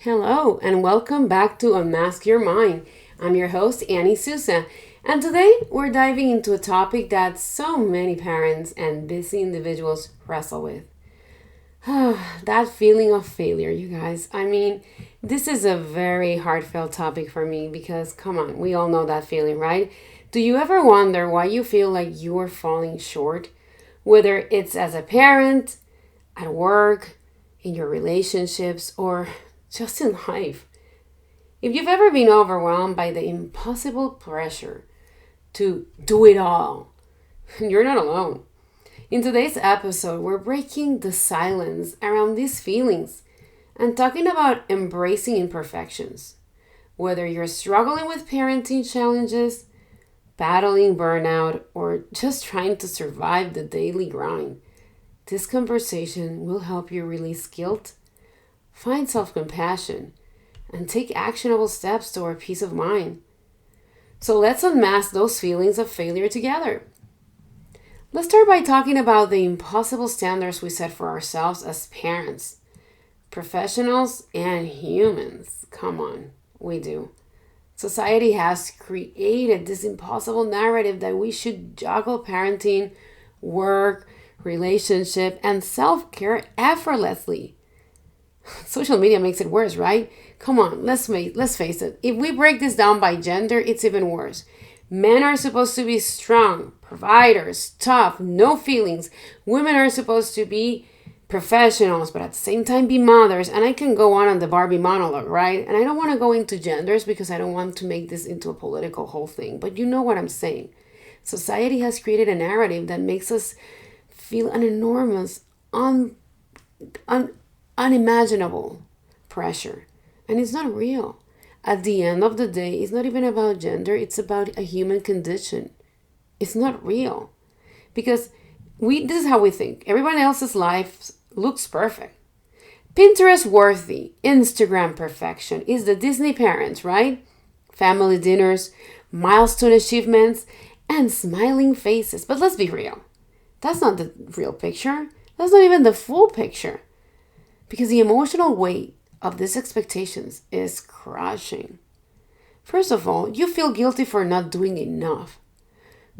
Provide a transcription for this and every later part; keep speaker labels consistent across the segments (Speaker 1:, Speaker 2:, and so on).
Speaker 1: Hello, and welcome back to Unmask Your Mind. I'm your host, Annie Sousa, and today we're diving into a topic that so many parents and busy individuals wrestle with. That feeling of failure, you guys. This is a very heartfelt topic for me because, come on, we all know that feeling, right? Do you ever wonder why you feel like you're falling short? Whether it's as a parent, at work, in your relationships, or just in life. If you've ever been overwhelmed by the impossible pressure to do it all, you're not alone. In today's episode, we're breaking the silence around these feelings and talking about embracing imperfections. Whether you're struggling with parenting challenges, battling burnout, or just trying to survive the daily grind, this conversation will help you release guilt, find self compassion, and take actionable steps toward peace of mind. So let's unmask those feelings of failure together. Let's start by talking about the impossible standards we set for ourselves as parents, professionals, and humans. Come on, we do. Society has created this impossible narrative that we should juggle parenting, work, relationship, and self care effortlessly. Social media makes it worse, right? Come on, let's face it. If we break this down by gender, it's even worse. Men are supposed to be strong, providers, tough, no feelings. Women are supposed to be professionals, but at the same time be mothers. And I can go on the Barbie monologue, right? And I don't want to go into genders because I don't want to make this into a political whole thing. But you know what I'm saying. Society has created a narrative that makes us feel an enormous, unimaginable pressure. And it's not real. At the end of the day, it's not even about gender, it's about a human condition. It's not real. Because this is how we think. Everyone else's life looks perfect. Pinterest worthy, Instagram perfection is the Disney parents, right? Family dinners, milestone achievements, and smiling faces. But let's be real. That's not the real picture. That's not even the full picture. Because the emotional weight of these expectations is crushing. First of all, you feel guilty for not doing enough.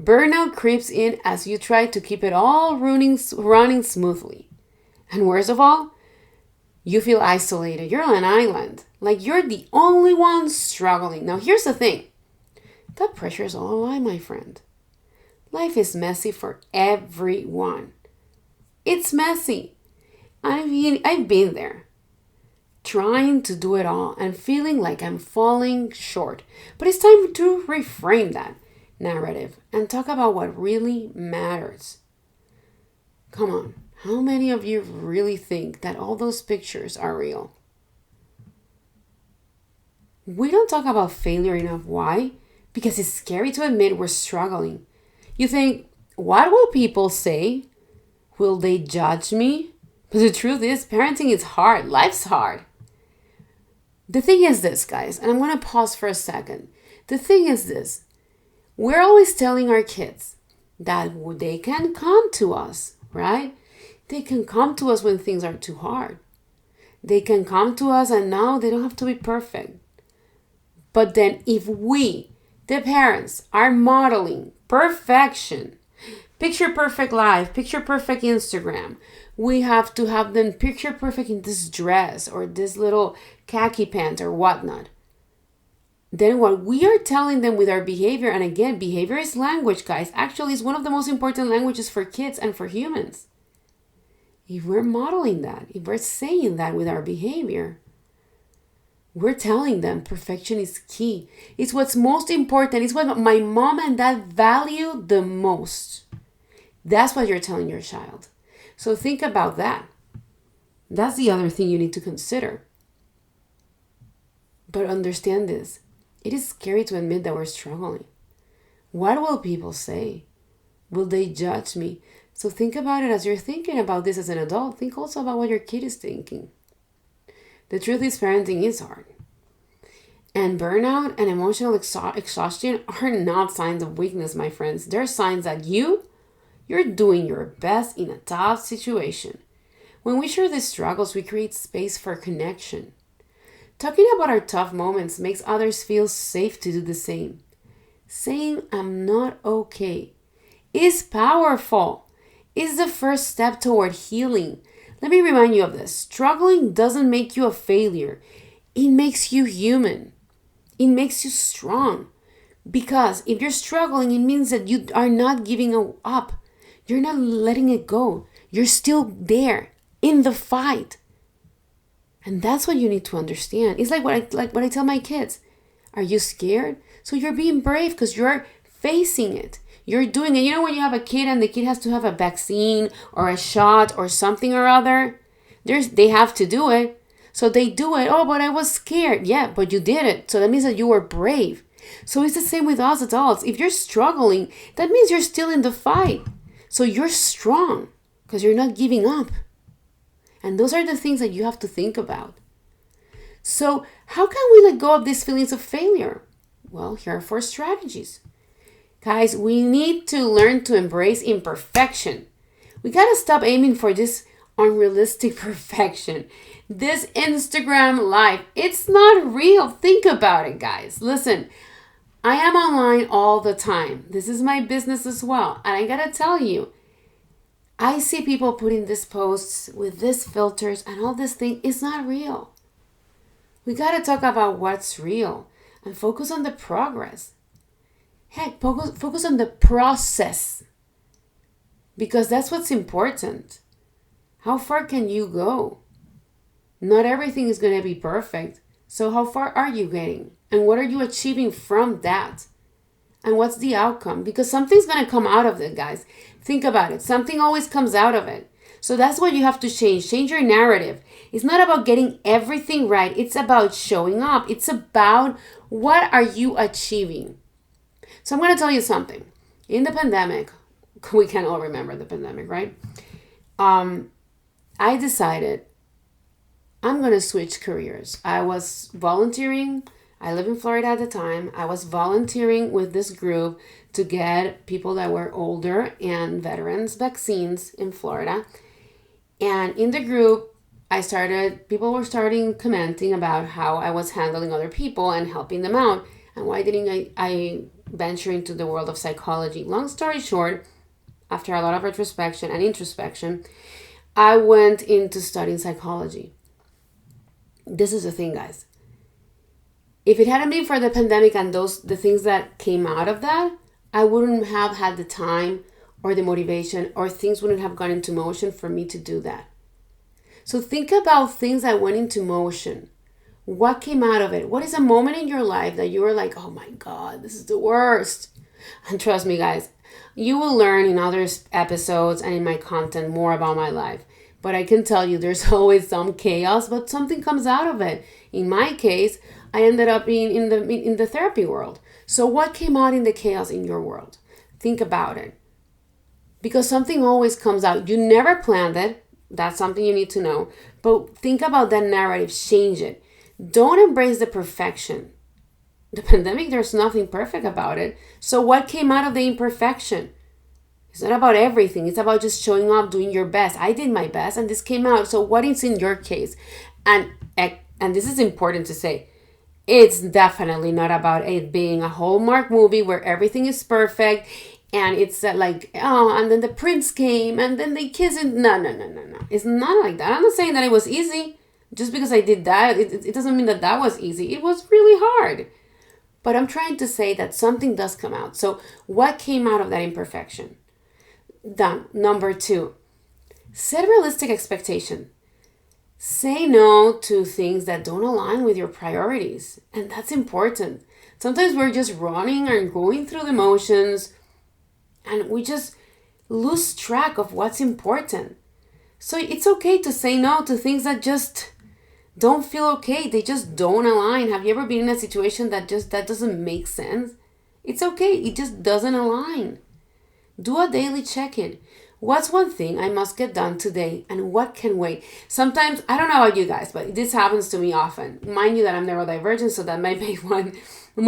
Speaker 1: Burnout creeps in as you try to keep it all running smoothly. And worst of all, you feel isolated. You're on an island. Like you're the only one struggling. Now, here's the thing. That pressure is all a lie, my friend. Life is messy for everyone. It's messy. I've been there, trying to do it all and feeling like I'm falling short. But it's time to reframe that narrative and talk about what really matters. Come on, how many of you really think that all those pictures are real? We don't talk about failure enough. Why? Because it's scary to admit we're struggling. You think, what will people say? Will they judge me? But the truth is, parenting is hard. Life's hard. The thing is this, guys, and I'm going to pause for a second. The thing is this. We're always telling our kids that they can come to us, right? They can come to us when things are too hard. They can come to us and now they don't have to be perfect. But then if we, the parents, are modeling perfection, picture perfect life, picture perfect Instagram, we have to have them picture perfect in this dress or this little khaki pants or whatnot. Then what we are telling them with our behavior, and again, behavior is language, guys. Actually, it's one of the most important languages for kids and for humans. If we're modeling that, if we're saying that with our behavior, we're telling them perfection is key. It's what's most important. It's what my mom and dad value the most. That's what you're telling your child. So think about that. That's the other thing you need to consider. But understand this. It is scary to admit that we're struggling. What will people say? Will they judge me? So think about it as you're thinking about this as an adult. Think also about what your kid is thinking. The truth is, parenting is hard. And burnout and emotional exhaustion are not signs of weakness, my friends. They're signs that you're doing your best in a tough situation. When we share these struggles, we create space for connection. Talking about our tough moments makes others feel safe to do the same. Saying I'm not okay is powerful. It's the first step toward healing. Let me remind you of this. Struggling doesn't make you a failure. It makes you human. It makes you strong. Because if you're struggling, it means that you are not giving up. You're not letting it go. You're still there in the fight. And that's what you need to understand. It's like what I tell my kids. Are you scared? So you're being brave because you're facing it. You're doing it. You know when you have a kid and the kid has to have a vaccine or a shot or something or other? They have to do it. So they do it. Oh, but I was scared. Yeah, but you did it. So that means that you were brave. So it's the same with us adults. If you're struggling, that means you're still in the fight. So you're strong because you're not giving up. And those are the things that you have to think about. So how can we let go of these feelings of failure? Well, here are 4 strategies. Guys, we need to learn to embrace imperfection. We got to stop aiming for this unrealistic perfection. This Instagram life, it's not real. Think about it, guys. Listen, I am online all the time. This is my business as well. And I got to tell you, I see people putting these posts with these filters and all this thing. It's not real. We got to talk about what's real and focus on the progress. Heck, focus on the process. Because that's what's important. How far can you go? Not everything is going to be perfect. So how far are you getting? And what are you achieving from that? And what's the outcome? Because something's going to come out of it, guys. Think about it. Something always comes out of it. So that's what you have to change. Change your narrative. It's not about getting everything right. It's about showing up. It's about what are you achieving. So I'm going to tell you something. In the pandemic, we can all remember the pandemic, right? I decided I'm going to switch careers. I was volunteering. I live in Florida at the time. I was volunteering with this group to get people that were older and veterans vaccines in Florida. And in the group, people were starting commenting about how I was handling other people and helping them out. And why didn't I venture into the world of psychology? Long story short, after a lot of retrospection and introspection, I went into studying psychology. This is the thing, guys. If it hadn't been for the pandemic and the things that came out of that, I wouldn't have had the time or the motivation, or things wouldn't have gone into motion for me to do that. So think about things that went into motion. What came out of it? What is a moment in your life that you were like, oh my God, this is the worst? And trust me, guys, you will learn in other episodes and in my content more about my life. But I can tell you there's always some chaos, but something comes out of it. In my case, I ended up being in the therapy world. So what came out in the chaos in your world? Think about it. Because something always comes out. You never planned it. That's something you need to know. But think about that narrative. Change it. Don't embrace the perfection. The pandemic, there's nothing perfect about it. So what came out of the imperfection? It's not about everything. It's about just showing up, doing your best. I did my best and this came out. So what is in your case? And this is important to say. It's definitely not about it being a Hallmark movie where everything is perfect and it's and then the prince came and then they kissed. No. It's not like that. I'm not saying that it was easy. Just because I did that, it doesn't mean that was easy. It was really hard. But I'm trying to say that something does come out. So what came out of that imperfection? Done. Number 2, set realistic expectation. Say no to things that don't align with your priorities. And that's important. Sometimes we're just running and going through the motions and we just lose track of what's important. So it's okay to say no to things that just don't feel okay. They just don't align. Have you ever been in a situation that doesn't make sense? It's okay. It just doesn't align. Do a daily check-in. What's one thing I must get done today and what can wait? Sometimes, I don't know about you guys, but this happens to me often. Mind you that I'm neurodivergent, so that might be one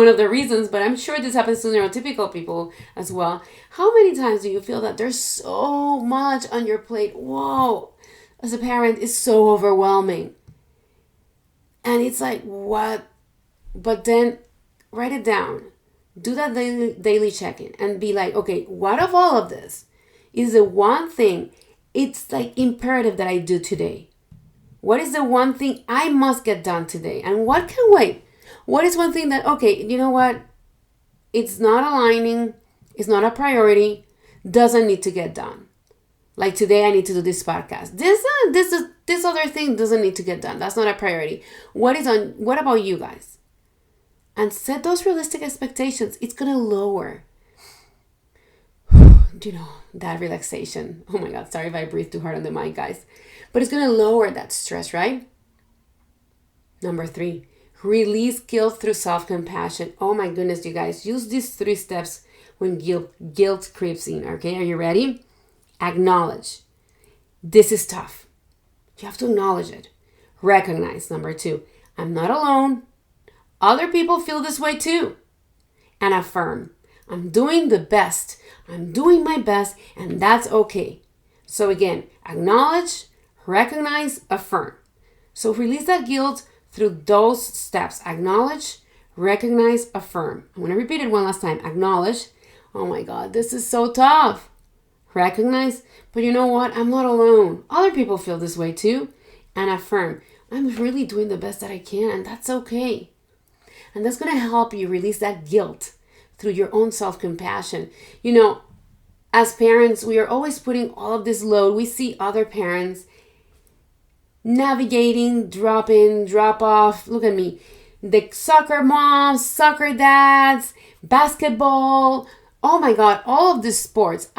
Speaker 1: of the reasons, but I'm sure this happens to neurotypical people as well. How many times do you feel that there's so much on your plate? Whoa, as a parent, it's so overwhelming. And it's like, what? But then write it down. Do that daily check-in and be like, okay, what of all of this is the one thing it's like imperative that I do today? What is the one thing I must get done today? And what can wait? What is one thing that, okay, you know what? It's not aligning. It's not a priority. Doesn't need to get done. Like today, I need to do this podcast. This other thing doesn't need to get done. That's not a priority. What about you guys? And set those realistic expectations. It's gonna lower, that relaxation. Oh my God, sorry if I breathe too hard on the mic, guys. But it's gonna lower that stress, right? Number 3, release guilt through self-compassion. Oh my goodness, you guys. Use these 3 steps when guilt creeps in, okay? Are you ready? Acknowledge. This is tough. You have to acknowledge it. Recognize. Number 2, I'm not alone. Other people feel this way too. And affirm. I'm doing the best. I'm doing my best, and that's okay. So again, acknowledge, recognize, affirm. So release that guilt through those steps. Acknowledge, recognize, affirm. I'm going to repeat it one last time. Acknowledge. Oh my God, this is so tough. Recognize, but you know what? I'm not alone. Other people feel this way too. And affirm. I'm really doing the best that I can, and that's okay. And that's going to help you release that guilt through your own self-compassion. As parents, we are always putting all of this load. We see other parents navigating, drop in, drop off. Look at me. The soccer moms, soccer dads, basketball. Oh my God, all of these sports.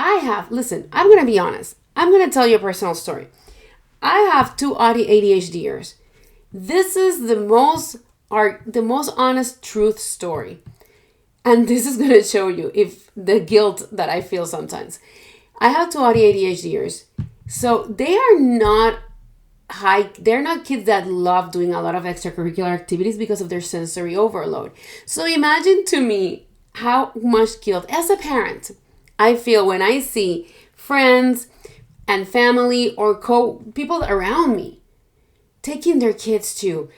Speaker 1: Listen, I'm going to be honest. I'm going to tell you a personal story. I have 2 ADHDers. This is the most honest truth story. And this is going to show you if the guilt that I feel sometimes. I have 2 ADHDers. So they're not kids that love doing a lot of extracurricular activities because of their sensory overload. So imagine to me how much guilt as a parent I feel when I see friends and family or people around me taking their kids to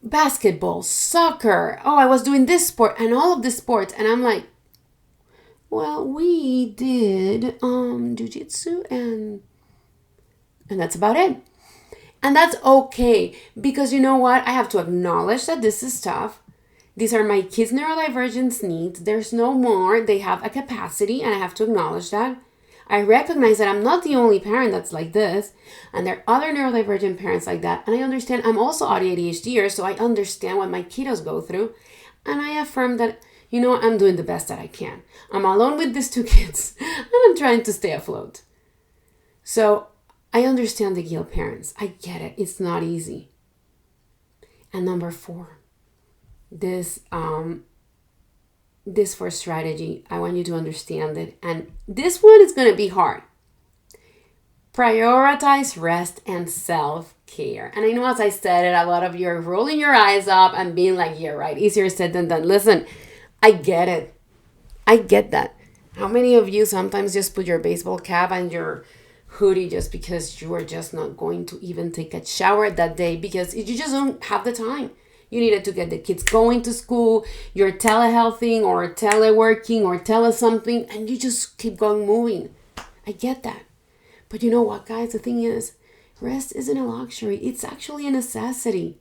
Speaker 1: basketball, soccer. Oh, I was doing this sport and all of the sports. And I'm like, well, we did jiu-jitsu and that's about it. And that's okay. Because you know what? I have to acknowledge that this is tough. These are my kids' neurodivergence needs. There's no more. They have a capacity and I have to acknowledge that. I recognize that I'm not the only parent that's like this, and there are other neurodivergent parents like that. And I understand I'm also ADHDer, so I understand what my kiddos go through. And I affirm that, I'm doing the best that I can. I'm alone with these 2 kids, and I'm trying to stay afloat. So I understand the guilt, parents. I get it. It's not easy. And number 4, this for strategy, I want you to understand it. And this one is going to be hard. Prioritize rest and self-care. And I know as I said it, a lot of you are rolling your eyes up and being like, yeah, right, easier said than done. Listen, I get it. I get that. How many of you sometimes just put your baseball cap and your hoodie just because you are just not going to even take a shower that day because you just don't have the time? You needed to get the kids going to school, you're telehealthing or teleworking or something, and you just keep going moving. I get that. But you know what, guys? The thing is, rest isn't a luxury. It's actually a necessity.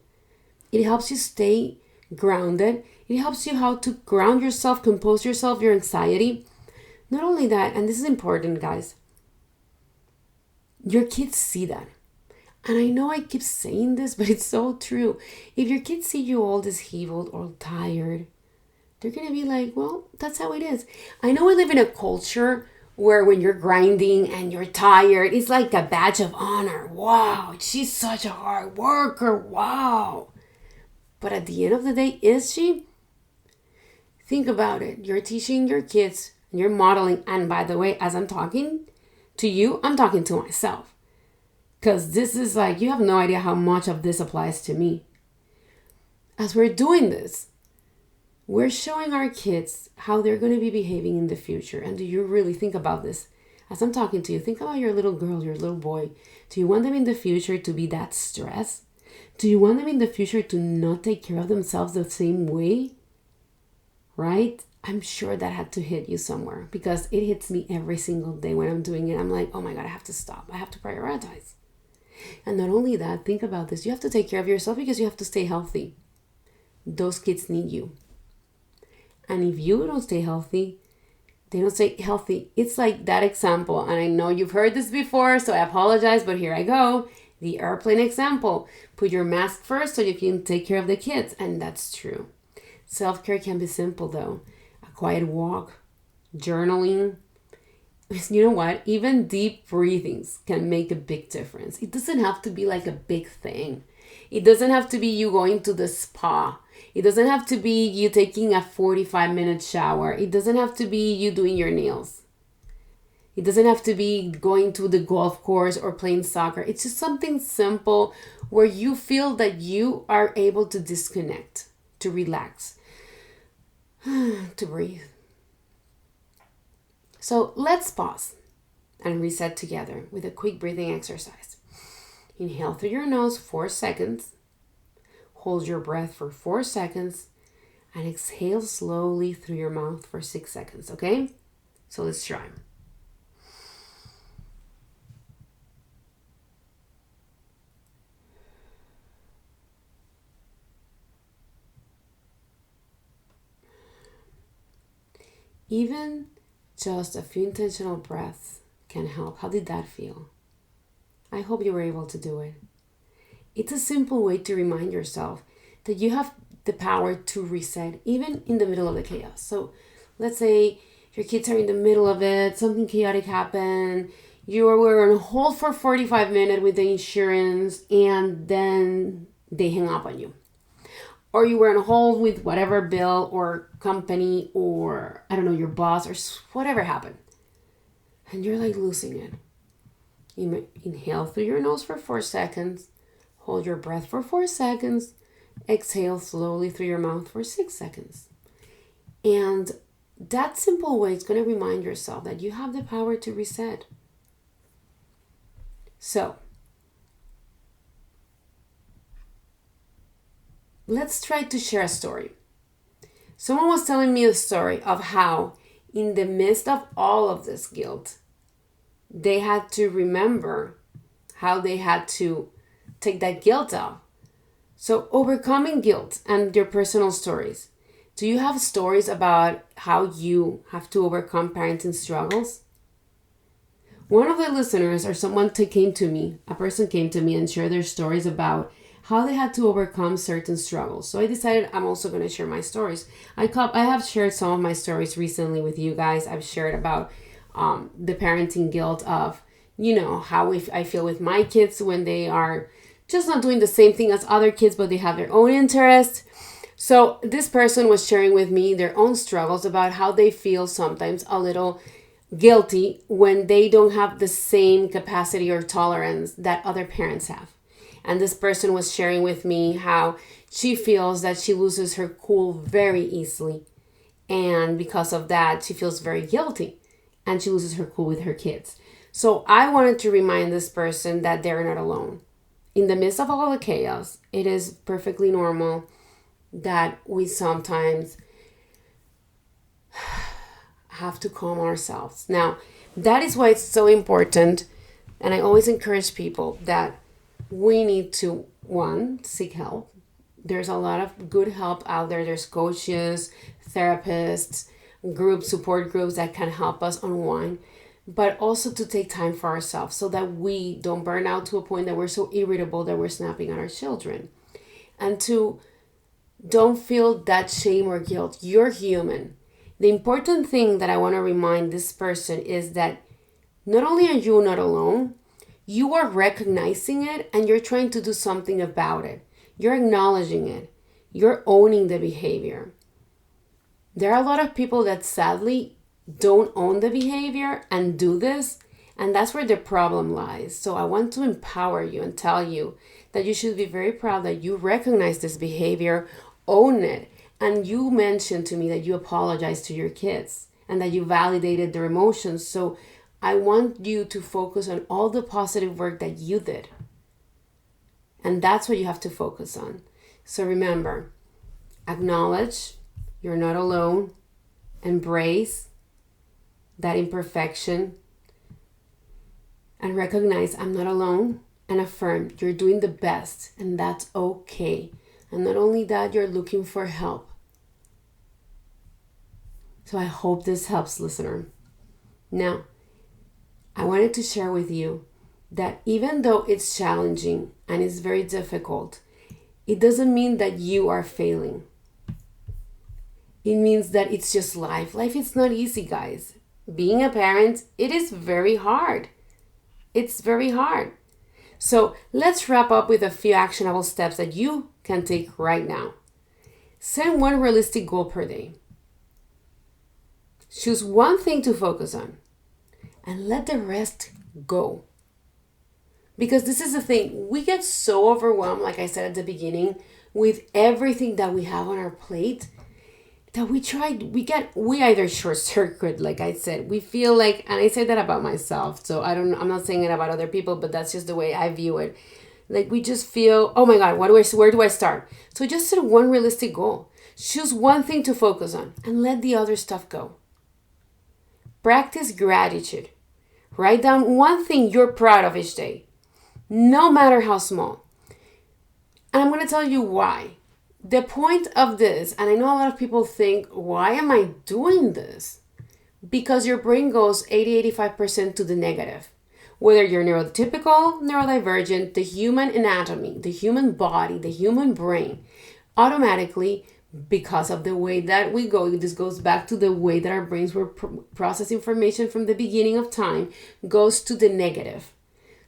Speaker 1: It helps you stay grounded. It helps you how to ground yourself, compose yourself, your anxiety. Not only that, and this is important, guys, your kids see that. And I know I keep saying this, but it's so true. If your kids see you all disheveled or tired, they're going to be like, well, that's how it is. I know we live in a culture where when you're grinding and you're tired, it's like a badge of honor. Wow, she's such a hard worker. Wow. But at the end of the day, is she? Think about it. You're teaching your kids and you're modeling. And by the way, as I'm talking to you, I'm talking to myself. Because this is like, you have no idea how much of this applies to me. As we're doing this, we're showing our kids how they're going to be behaving in the future. And do you really think about this? As I'm talking to you, think about your little girl, your little boy. Do you want them in the future to be that stressed? Do you want them in the future to not take care of themselves the same way? Right? I'm sure that had to hit you somewhere because it hits me every single day when I'm doing it. I'm like, oh my God, I have to stop. I have to prioritize. And not only that, think about this. You have to take care of yourself because you have to stay healthy. Those kids need you. And if you don't stay healthy, they don't stay healthy. It's like that example. And I know you've heard this before, so I apologize, but here I go. The airplane example. Put your mask first so you can take care of the kids. And that's true. Self-care can be simple though. A quiet walk, journaling. You know what? Even deep breathings can make a big difference. It doesn't have to be like a big thing. It doesn't have to be you going to the spa. It doesn't have to be you taking a 45-minute shower. It doesn't have to be you doing your nails. It doesn't have to be going to the golf course or playing soccer. It's just something simple where you feel that you are able to disconnect, to relax, to breathe. So let's pause and reset together with a quick breathing exercise. Inhale through your nose 4 seconds. Hold your breath for 4 seconds. And exhale slowly through your mouth for 6 seconds, okay? So let's try. Even just a few intentional breaths can help. How did that feel? I hope you were able to do it. It's a simple way to remind yourself that you have the power to reset even in the middle of the chaos. So let's say your kids are in the middle of it, something chaotic happened, you were on hold for 45 minutes with the insurance and then they hang up on you. Or you were on hold with whatever bill or company or, I don't know, your boss or whatever happened. And you're like losing it. Inhale through your nose for 4 seconds. Hold your breath for 4 seconds. Exhale slowly through your mouth for 6 seconds. And that simple way is going to remind yourself that you have the power to reset. So, let's try to share a story. Someone was telling me a story of how, in the midst of all of this guilt, they had to remember how they had to take that guilt off. So, overcoming guilt and your personal stories. Do you have stories about how you have to overcome parenting struggles? One of the listeners or someone came to me, a person came to me and shared their stories about how they had to overcome certain struggles. So I decided I'm also going to share my stories. I have shared some of my stories recently with you guys. I've shared about the parenting guilt of, how I feel with my kids when they are just not doing the same thing as other kids, but they have their own interests. So this person was sharing with me their own struggles about how they feel sometimes a little guilty when they don't have the same capacity or tolerance that other parents have. And this person was sharing with me how she feels that she loses her cool very easily. And because of that, she feels very guilty and she loses her cool with her kids. So I wanted to remind this person that they're not alone. In the midst of all the chaos, it is perfectly normal that we sometimes have to calm ourselves. Now, that is why it's so important, and I always encourage people that we need to, one, seek help. There's a lot of good help out there. There's coaches, therapists, support groups that can help us unwind, but also to take time for ourselves so that we don't burn out to a point that we're so irritable that we're snapping at our children. And to don't feel that shame or guilt. You're human. The important thing that I want to remind this person is that not only are you not alone, you are recognizing it and you're trying to do something about it. You're acknowledging it. You're owning the behavior. There are a lot of people that sadly don't own the behavior and do this, and that's where the problem lies. So I want to empower you and tell you that you should be very proud that you recognize this behavior, own it, and you mentioned to me that you apologized to your kids and that you validated their emotions. So I want you to focus on all the positive work that you did. And that's what you have to focus on. So remember, acknowledge you're not alone, embrace that imperfection, and recognize I'm not alone, and affirm you're doing the best, and that's okay. And not only that, you're looking for help. So I hope this helps, listener. Now, I wanted to share with you that even though it's challenging and it's very difficult, it doesn't mean that you are failing. It means that it's just life. Life is not easy, guys. Being a parent, it is very hard. It's very hard. So let's wrap up with a few actionable steps that you can take right now. Set one realistic goal per day. Choose one thing to focus on and let the rest go. Because this is the thing, we get so overwhelmed, like I said at the beginning, with everything that we have on our plate that we either short circuit, like I said. We feel like, and I say that about myself, so I'm not saying it about other people, but that's just the way I view it. Like we just feel, oh my God, where do I start? So just set one realistic goal. Choose one thing to focus on and let the other stuff go. Practice gratitude. Write down one thing you're proud of each day, no matter how small. And I'm going to tell you why. The point of this, and I know a lot of people think, why am I doing this? Because your brain goes 80-85% to the negative. Whether you're neurotypical, neurodivergent, the human anatomy, the human body, the human brain, automatically, because of the way that we go, this goes back to the way that our brains were process information from the beginning of time, goes to the negative.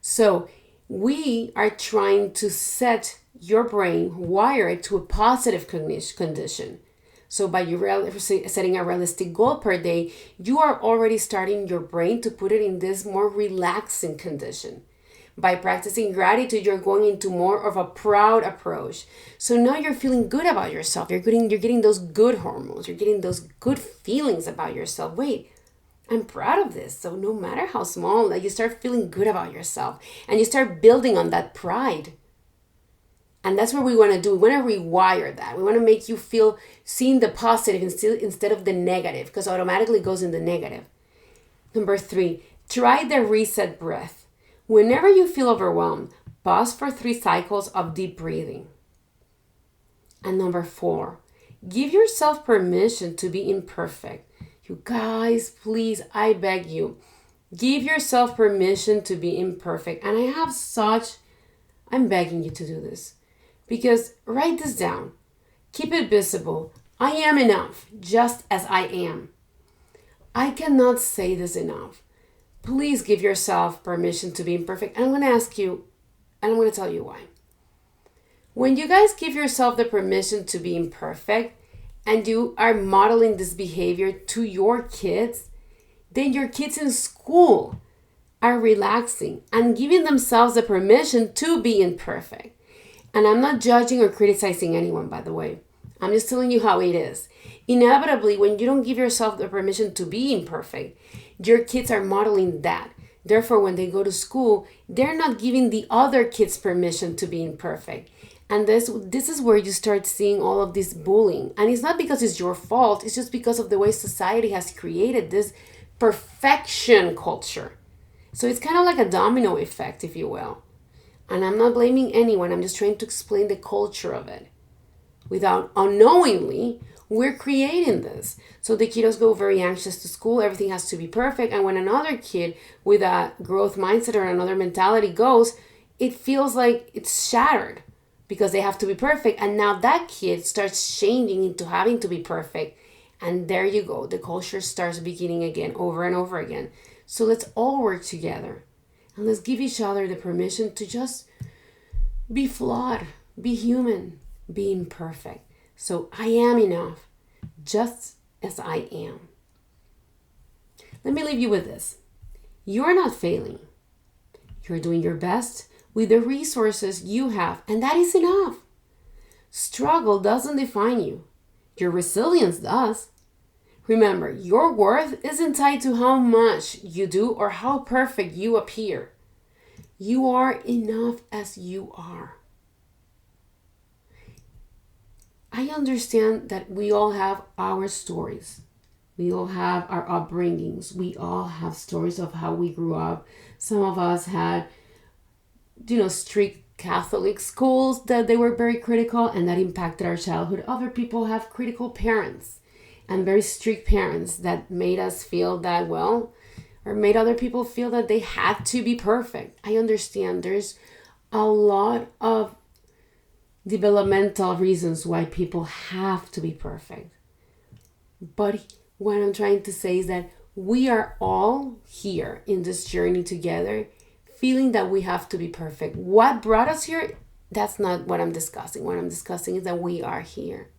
Speaker 1: So we are trying to set your brain, wire it to a positive condition. So by you setting a realistic goal per day, you are already starting your brain to put it in this more relaxing condition. By practicing gratitude, you're going into more of a proud approach. So now you're feeling good about yourself. You're getting those good hormones. You're getting those good feelings about yourself. Wait, I'm proud of this. So no matter how small, like you start feeling good about yourself and you start building on that pride. And that's what we want to do. We want to rewire that. We want to make you feel seeing the positive instead of the negative, because automatically goes in the negative. Number 3, try the reset breath. Whenever you feel overwhelmed, pause for 3 cycles of deep breathing. And number 4, give yourself permission to be imperfect. You guys, please, I beg you, give yourself permission to be imperfect. And I'm begging you to do this. Because write this down. Keep it visible. I am enough, just as I am. I cannot say this enough. Please give yourself permission to be imperfect. And I'm going to ask you, and I'm going to tell you why. When you guys give yourself the permission to be imperfect, and you are modeling this behavior to your kids, then your kids in school are relaxing and giving themselves the permission to be imperfect. And I'm not judging or criticizing anyone, by the way. I'm just telling you how it is. Inevitably, when you don't give yourself the permission to be imperfect, your kids are modeling that. Therefore, when they go to school, they're not giving the other kids permission to be imperfect. And this is where you start seeing all of this bullying. And it's not because it's your fault. It's just because of the way society has created this perfection culture. So it's kind of like a domino effect, if you will. And I'm not blaming anyone. I'm just trying to explain the culture of it. Without unknowingly, we're creating this. So the kiddos go very anxious to school. Everything has to be perfect. And when another kid with a growth mindset or another mentality goes, it feels like it's shattered because they have to be perfect. And now that kid starts changing into having to be perfect. And there you go. The culture starts beginning again over and over again. So let's all work together. And let's give each other the permission to just be flawed, be human, be imperfect. So I am enough, just as I am. Let me leave you with this. You're not failing. You're doing your best with the resources you have, and that is enough. Struggle doesn't define you. Your resilience does. Remember, your worth isn't tied to how much you do or how perfect you appear. You are enough as you are. I understand that we all have our stories. We all have our upbringings. We all have stories of how we grew up. Some of us had, strict Catholic schools that they were very critical and that impacted our childhood. Other people have critical parents and very strict parents that made us feel that, well, or made other people feel that they had to be perfect. I understand there's a lot of developmental reasons why people have to be perfect. But what I'm trying to say is that we are all here in this journey together, feeling that we have to be perfect. What brought us here? That's not what I'm discussing. What I'm discussing is that we are here.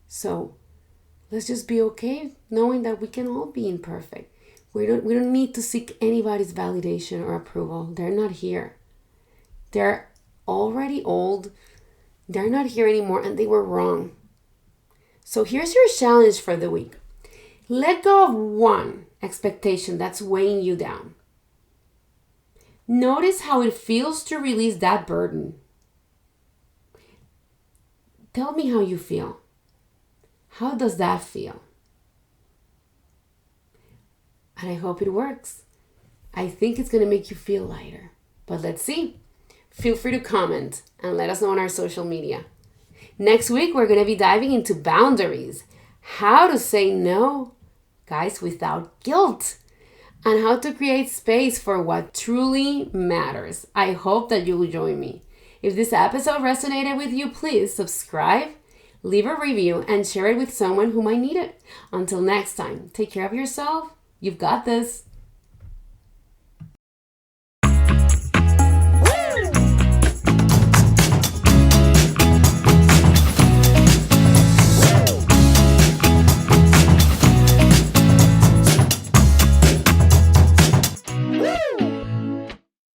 Speaker 1: So let's just be okay knowing that we can all be imperfect. We don't need to seek anybody's validation or approval. They're not here. They're already old. They're not here anymore and they were wrong. So here's your challenge for the week. Let go of one expectation that's weighing you down. Notice how it feels to release that burden. Tell me how you feel. How does that feel? And I hope it works. I think it's going to make you feel lighter. But let's see. Feel free to comment and let us know on our social media. Next week, we're going to be diving into boundaries. How to say no, guys, without guilt. And how to create space for what truly matters. I hope that you will join me. If this episode resonated with you, please subscribe, leave a review, and share it with someone who might need it. Until next time, take care of yourself. You've got this.